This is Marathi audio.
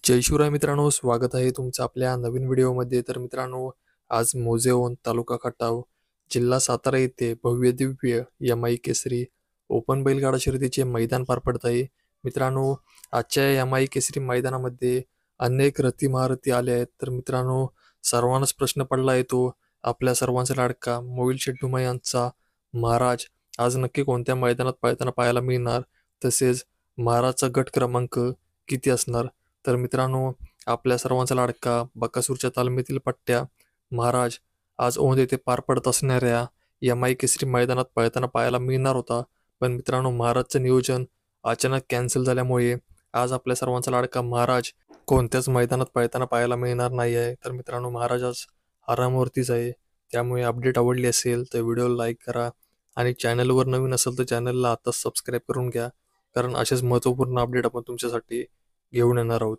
जय शिवराय मित्रांनो, स्वागत आहे तुमचं आपल्या नवीन व्हिडिओमध्ये. तर मित्रांनो, आज मोजेओन तालुका खटाव जिल्हा सातारा येथे भव्य दिव्य यमाई केसरी ओपन बैलगाडा शर्यतीचे मैदान पार पडत आहे. मित्रांनो, आजच्या यमाई केसरी मैदानामध्ये अनेक रथी महारथी आले आहेत. तर मित्रांनो, सर्वांनाच प्रश्न पडला आहे तो आपल्या सर्वांचा लाडका मोहिल शेठ डुमा यांचा महाराज आज नक्की कोणत्या मैदानात पळताना पाहायला मिळणार, तसेच महाराजचा गट क्रमांक किती असणार. तर मित्रांनो, आपल्या सर्वांचा लाडका बकासूरच्या तालमीतील पट्ट्या महाराज आज औंध येथे पार पडत असणाऱ्या यमाई केसरी मैदानात पळताना पाहायला मिळणार होता. पण मित्रांनो, महाराजचं नियोजन अचानक कॅन्सल झाल्यामुळे आज आपल्या सर्वांचा लाडका महाराज कोणत्याच मैदानात पळताना पाहायला मिळणार नाही आहे. तर मित्रांनो, महाराज आज आरामावरतीच आहे. त्यामुळे अपडेट आवडली असेल तर व्हिडिओला लाईक करा आणि चॅनलवर नवीन असेल तर चॅनलला आताच सबस्क्राईब करून घ्या, कारण असेच महत्त्वपूर्ण अपडेट आपण तुमच्यासाठी घेऊन येणार आहोत.